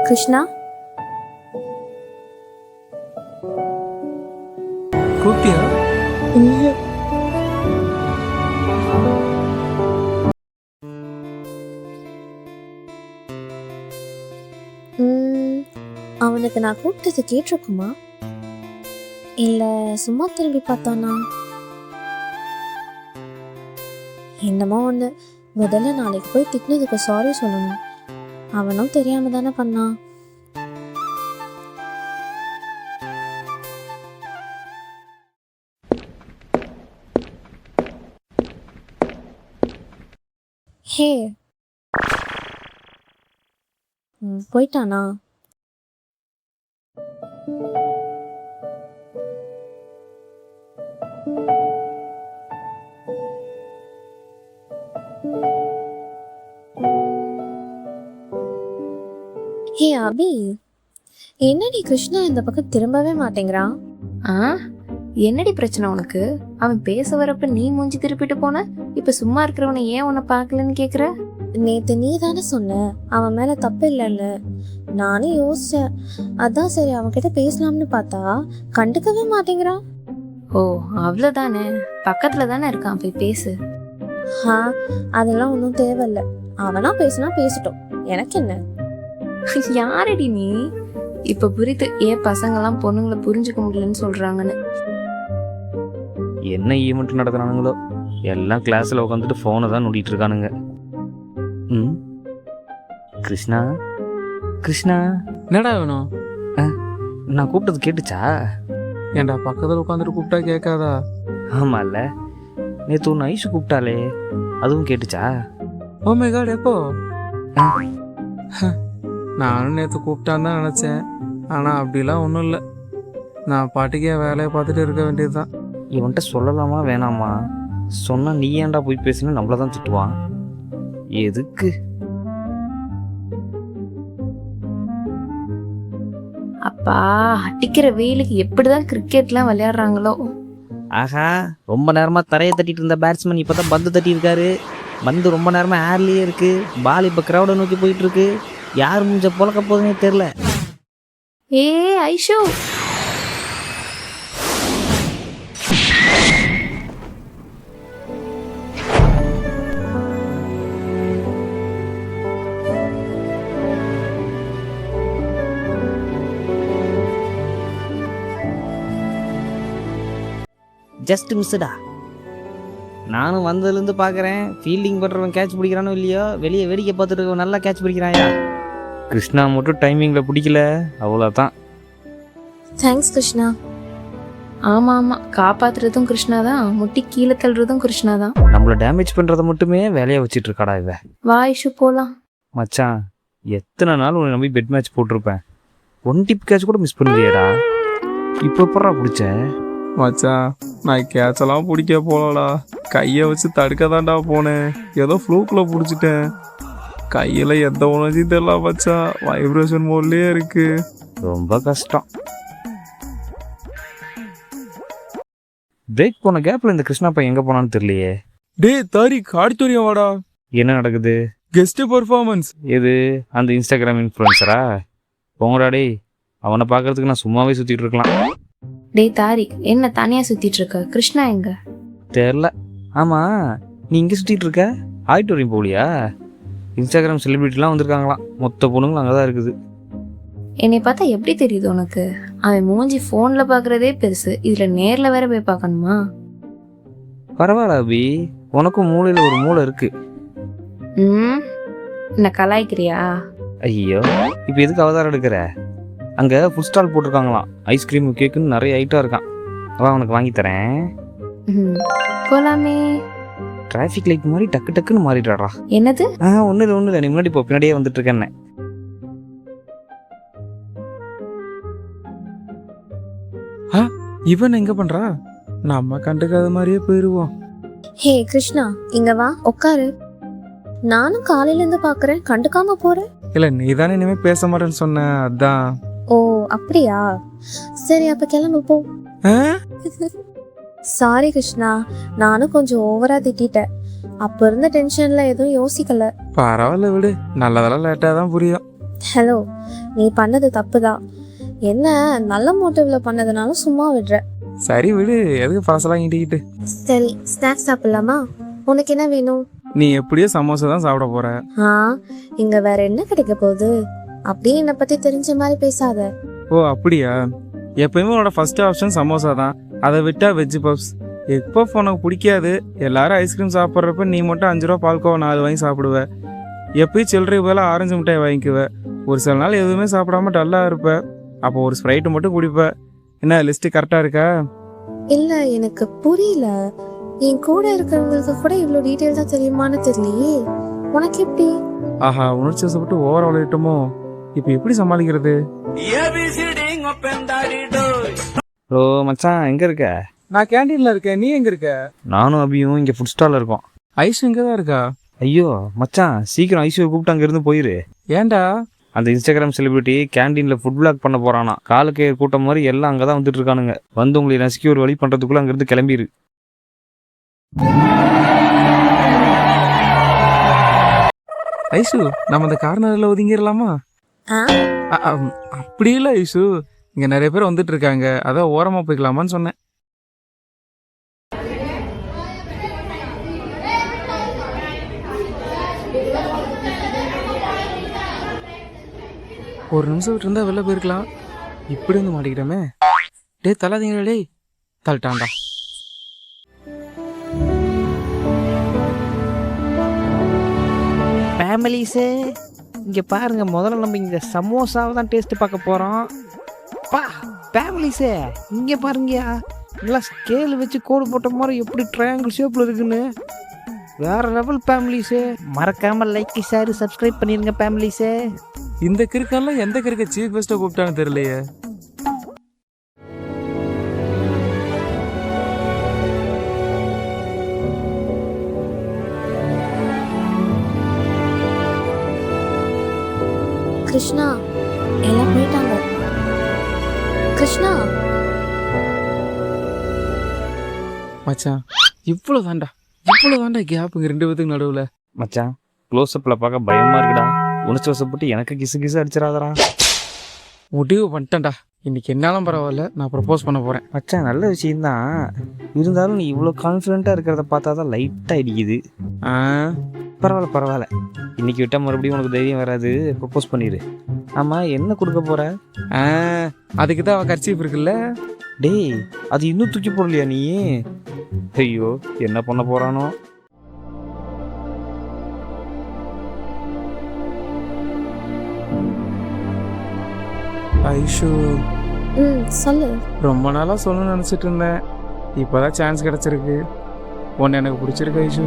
கிருஷ்ணா, கூப்பிட்டியா? அவனுக்கு நான் கூப்பிட்டது கேட்டிருக்குமா, இல்ல சும்மா திரும்பி பார்த்தானா? என்னமோ ஒண்ணு. முதல்ல நாளைக்கு போய் திட்டினதுக்கு சாரி சொல்லணும். அவனும் தெரியாம தானே பண்ணான். ஹே, போயிட்டானா? ஹே அபி, என்னடி கிருஷ்ணா இந்த பக்கம் திரும்பவே மாட்டேங்கிறான்? என்னடி பிரச்சனை உனக்கு? அவன் பேச வரப்ப நீ மூஞ்சி திருப்பிட்டு போன, இப்ப சும்மா இருக்கிறவனை ஏன் உன்னை பார்க்கலன்னு கேக்குற? நேத்து நீ தானே சொன்ன அவன் மேல தப்பு இல்லைன்னு. நானும் யோசிச்சேன். அதான் சரி அவன்கிட்ட பேசலாம்னு பார்த்தா கண்டுக்கவே மாட்டேங்கிறான். ஓ அவ்வளவுதானே, பக்கத்துல தானே இருக்கான், போய் பேசு. அதெல்லாம் ஒன்றும் தேவையில்ல. அவனா பேசினா பேசட்டும், எனக்கு என்ன. யாரடி நீ? இப்ப புரியுது ஏன் பசங்கெல்லாம் பொண்ணுங்களை புரிஞ்சுக்க முடியலன்னு சொல்றாங்கன்னு. என்ன ஈவெண்ட் நடக்கிறானுங்களோ, எல்லாம் கிளாஸ்ல உட்காந்துட்டு போனை தான் நோண்டிட்டு இருக்கானுங்க. கிருஷ்ணா, கிருஷ்ணா, என்னடா வேணும்? நான் கூப்பிட்டது கேட்டுச்சா? ஏன்டா பக்கத்துல உட்காந்துட்டு கூப்பிட்டா கேட்காதா? ஆமா இல்ல, நேற்று ஒன்று ஐஷு கூப்பிட்டாலே, அதுவும் கேட்டுச்சா? ஓ மை காட், எப்போ? நானும் நேற்று கூப்பிட்டான்னு தான் நினச்சேன். ஆனால் அப்படிலாம் ஒன்றும் இல்லை. நான் பாட்டுக்கே வேலையை பார்த்துட்டு இருக்க வேண்டியது தான். இவன்கிட்ட சொல்லலாமா வேணாமா? சொன்னால் நீ ஏன்டா போய் பேசுன்னு நம்மள தான் திட்டுவான். எதுக்கு? அப்பா, அடிக்கிற வெயிலுக்கு எப்படிதான் கிரிக்கெட்லாம் விளையாடுறாங்களோ. ஆஹா, ரொம்ப நேரமா தரையை தட்டிட்டு இருந்த பேட்ஸ்மேன் இப்பதான் பந்து தட்டி இருக்காரு. பந்து ரொம்ப நேரமா ஏர்லயே இருக்கு. பால் இப்ப கிரௌட நோக்கி போயிட்டு இருக்கு. யார் மூஞ்ச பொழக்க போதுன்னே தெரியல. ஏ ஐஷு, ஜஸ்ட் மிஸ்டா. நானும் வந்ததுலேருந்து பார்க்குறேன், ஃபீல்டிங் பண்ணுறவன் கேட்ச் பிடிக்கிறானோ இல்லையோ, வெளியே வேடிக்கை பார்த்துட்டு இருக்கவன் நல்லா கேட்ச் பிடிக்கிறாயா. கிருஷ்ணா மட்டும் டைமிங்கில் பிடிக்கல, அவ்வளோதான். தேங்க்ஸ் கிருஷ்ணா. ஆமா ஆமா, காப்பாத்துறதும் கிருஷ்ணா தான், முட்டி கீழே தள்ளுறதும் கிருஷ்ணா தான். நம்மளை டேமேஜ் பண்ணுறத மட்டுமே வேலையாக வச்சுட்டு இருக்காடா இவ. வா ஐஷு போலாம். மச்சான், எத்தனை நாள் உன்னை நம்பி பெட் மேட்ச் போட்டிருப்பேன். ஒன் டிப் கேட்ச் கூட மிஸ் பண்ணுவியடா. இப்போ எப்படா பிடிச்ச? மச்சான், நான் கேட்செல்லாம் பிடிக்க போகலடா. கையை வச்சு தடுக்க தான்டா போனேன். ஏதோ ஃப்ளூக்கில் பிடிச்சிட்டேன். கையில் எந்த உணர்ச்சியும் தெரியல மச்சான். வைப்ரேஷன் மோட்லேயே இருக்கு. ரொம்ப கஷ்டம். பிரேக் போன கேப்ல இந்த கிருஷ்ணா பையன் எங்க போனான்னு தெரியலையே. டே தாரிக், ஆடிட்டோரியம் வாடா. என்ன நடக்குது? Guest performance. எது, அந்த இன்ஸ்டாகிராம் இன்ஃப்ளூயன்சரா? போங்கடா டேய், அவனை பார்க்கறதுக்கு நான் சும்மாவே சுத்திட்டு இருக்கலாம். டேய் தாரிக், என்ன தனியா சுத்திட்டு இருக்க? கிருஷ்ணா எங்க? தெரியல. ஆமா, நீ இங்கே சுத்திட்டு இருக்க? ஆடிட்டோரியம் போலியா? இன்ஸ்டாகிராம் செலிபிரிட்டிலாம் வந்திருக்காங்களாம். மொத்த பொண்ணுங்களும் அங்கே தான் இருக்குது. என்னை பார்த்தா எப்படி தெரியுது உனக்கு? அவன் மூஞ்சி ஃபோன்ல பாக்குறதே பெருசு, இதுல நேர்ல வேற போய் பார்க்கணுமா? பரவாயில்ல அபி, உனக்கும் மூளையில் ஒரு மூளை இருக்கு. என்ன கலாய்க்கிறியா? ஐயோ, இப்போ எதுக்கு அவதாரம் எடுக்கிற? அங்கே ஃபுட் ஸ்டால் போட்டிருக்காங்களாம். ஐஸ்கிரீம் கேக்குன்னு நிறைய ஐட்டம் இருக்கான். அவன் உனக்கு வாங்கி தரேன். போலாமே. டிராஃபிக் லைட் மாதிரி டக்கு டக்குன்னு மாறிடுறாடா. என்னது? ஒன்றும் இல்லை, நீ முன்னாடி போ, பின்னாடியே வந்துட்டு இருக்கேன்னு. இவன் எங்க பண்றா? நம்ம கண்டுக்காத மாதிரியே போயிருவோம். ஹே கிருஷ்ணா, இங்க வா உட்காரு. நானும் காலையில இருந்து பாக்குறேன், கண்டுக்காம போறேன். இல்ல, நீ தானே இனிமே பேச மாட்டேன்னு சொன்ன, அதான். ஓ அப்படியா? சரி அப்ப கிளம்பு போ. சாரி கிருஷ்ணா, நானும் கொஞ்சம் ஓவரா திட்டிட்டேன். அப்ப இருந்த டென்ஷன்ல எதுவும் யோசிக்கல. பரவாயில்ல விடு, நல்லதெல்லாம் லேட்டா தான் புரியும். ஹலோ, நீ பண்ணது தப்பு தான். என்ன நல்ல மோட்டிவ்ல பண்ணதுனால சும்மா விடுற. சரி விடு, எதுக்கு பழசெல்லாம் இண்டிக்கிட்டு. சரி, ஸ்நாக்ஸ் சாப்பிடலாமா? உனக்கு என்ன வேணும்? நீ எப்படியோ சமோசா தான் சாப்பிட போற. ஆ, இங்க வேற என்ன கிடைக்க போகுது? அப்படியே என்னை பத்தி தெரிஞ்ச மாதிரி பேசாத. ஓ அப்படியா? எப்பயுமே உன்னோட ஃபர்ஸ்ட் ஆப்ஷன் சமோசா தான். அதை விட்டா வெஜ் பப்ஸ். எக் பஃப் உனக்கு பிடிக்காது. எல்லாரும் ஐஸ்கிரீம் சாப்பிட்றப்ப நீ மட்டும் 5 ரூபா பால்கோவா 4 வாங்கி சாப்பிடுவ. எப்பயும் சில்லறை போல ஆரஞ்சு மிட்டாய் வாங்கிக்குவ. ஒரு சில நாள் எதுவுமே சாப்பிடாம டல்லாக இருப்ப. அப்போ ஒரு ஸ்ப்ரைட்டு மட்டும் குடிப்ப. என்ன லிஸ்ட்டு கரெக்டாக இருக்கா? இல்ல, எனக்கு புரியல. என் கூட இருக்கிறவங்களுக்கு கூட இவ்வளோ டீட்டெயில்ஸா தெரியுமான்னு தெரியலையே. உனக்கு எப்படி? ஆஹா, உணர்ச்சி வசப்பட்டு ஓவர் விளையிட்டோமோ. இப்போ எப்படி சமாளிக்கிறது? ஹலோ மச்சான், எங்கே இருக்க? நான் கேண்டீன்ல இருக்கேன். நீ எங்க இருக்க? நானும் அபியும் இங்கே ஃபுட் ஸ்டாலில் இருக்கோம். ஐஸ் இங்கே தான் இருக்கா? ஐயோ மச்சான், சீக்கிரம் ஐசியூ கூப்பிட்டு அங்கேருந்து போயிரு. ஏன்டா? அந்த இன்ஸ்டாகிராம் செலிபிரிட்டி கேண்டீனில் ஃபுட் பிளாக் பண்ண போகிறானா. காலுக்கு கூட்டம் மாதிரி எல்லாம் அங்கே தான் வந்துட்டு இருக்கானுங்க. வந்து உங்களை நசுக்கி ஒரு வழி பண்ணுறதுக்குள்ளே அங்கேருந்து கிளம்பிடு. ஐசு, நம்ம அந்த கார்னரில் ஒதுங்கிடலாமா? ஆ, அப்படி இல்லை ஐசு, இங்கே நிறைய பேர் வந்துட்டு இருக்காங்க. அதான் ஓரமாக போய்க்கலாமான்னு சொன்னேன். ஒரு நிமிஷம் விட்டு இருந்தா வெளில போயிருக்கலாம். இப்படி வந்து மாட்டிக்கிட்டோமே. டேய் தள்ளாதீங்க, டேய் தள்ளிட்டான்டா. ஃபேமிலிஸே இங்கே பாருங்க, முதல்ல நம்ம இங்கே சமோசாவை தான் டேஸ்ட்டு பார்க்க போகிறோம். பா ஃபேமிலிஸே இங்கே பாருங்கயா, நல்லா ஸ்கேல் வச்சு கோடு போட்ட மாதிரி எப்படி ட்ரையாங்கிள் ஷேப்பில் இருக்குன்னு. வேற லெவல் ஃபேமிலிஸே. மறக்காமல் லைக் ஷேர் சப்ஸ்கிரைப் பண்ணிடுங்க ஃபேமிலிஸே. இந்த கிறுக்கெல்லாம் எந்த கிறுக்க சீஃப் கெஸ்ட்டை கூப்பிட்டான்னு தெரியலையே. கிருஷ்ணா, எல்லாம் போயிட்டாங்க. கிருஷ்ணா, மச்சான் இவ்வளோதான்டா கேப்புங்க 2 பேத்துக்கு நடுவில். மச்சான், க்ளோஸ்அப்பில் பார்க்க பயமாக இருக்குடா. உணர்ச்சி வசப்பட்டு எனக்கு கிசு அடிச்சிடாதடா. முடிவு பண்ணிட்டேன்டா. இன்னைக்கு என்னாலும் பரவாயில்ல, நான் ப்ரப்போஸ் பண்ண போகிறேன். மச்சான், நல்ல விஷயந்தான். இருந்தாலும் நீ இவ்வளோ கான்ஃபிடென்ட்டாக இருக்கிறத பார்த்தா தான் லைட்டாக இடிக்குது. பரவாயில்ல. இன்னைக்கு விட்டால் மறுபடியும் உனக்கு தைரியம் வராது. ப்ரப்போஸ் பண்ணிடு. ஆமாம், என்ன கொடுக்க போகிற? அதுக்கு தான் அவள் கர்ச்சீஃப் இருக்குல்ல. டேய், அது இன்னும் தூக்கி போடலையா நீ? ஐயோ, என்ன பண்ண போகிறானோ. ஐஷு, சொல்லு. ரொம்ப நாளாக சொல்லணும்னு நினச்சிட்டு இருந்தேன். இப்போதான் சான்ஸ் கிடச்சிருக்கு. ஒன்று எனக்கு பிடிச்சிருக்கு ஐஷு.